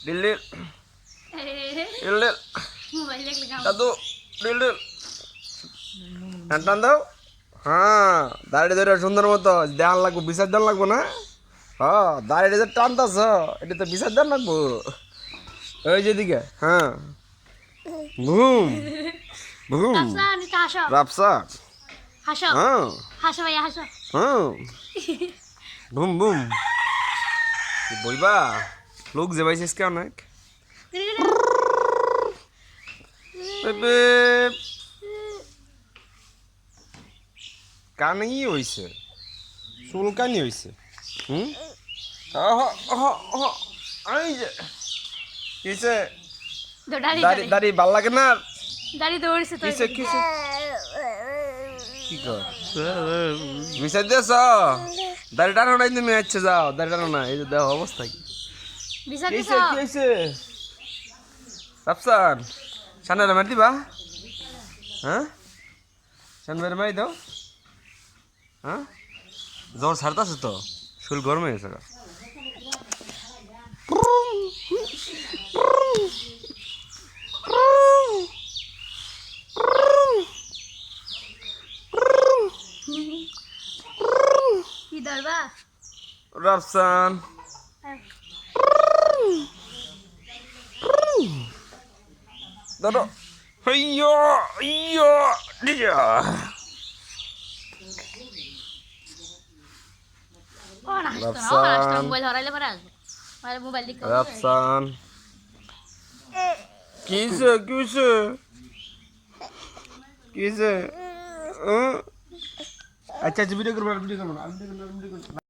deal deal deal deal দাদু deal deal টান দাও হ্যাঁ দাড়ি ধরে সুন্দর মতো দেওয়ান লাগবো বিচার দেওয়ান লাগবো না হ্যাঁ দাড়ি যে টানতাছ এটা তো বিচার দেওয়ান লাগবো ওই যেদিকে হ্যাঁ ঘুম ঘুম রাপসা হ্যাঁ হ্যাঁ বুম বুম বইবা লোক যে পাইছিস কে অনেক কানে কি হয়েছে চুলকানি হয়েছে হুম এই যে কিসে দাড়ি ভাল লাগে না দাড়ি দৌড়ছে তো কিসে কিসে কি কর মিশাই দিয়েছ দাড়ি টানো নাই তুমি আচ্ছা যাও দাড়ি টানো না এই যে দেখো অবস্থা কি বিছা কিসে দিছো কি হয়েছে রাফসান সামনে মার দিবা হ্যাঁ সামনে মারি দাও হ্যাঁ জ্বর ছাড়তাছে তো শরীর গরম হয়ে গেছে কি দরবা রাফসান দাদা হইয়ো ইয়ো লিয়া ও না রাফসান মোবাইল হরাইলে পরে আসবো আরে মোবাইল দিকে রাফসান কিসে কিসে কিসে আচ্ছা ভিডিও করবো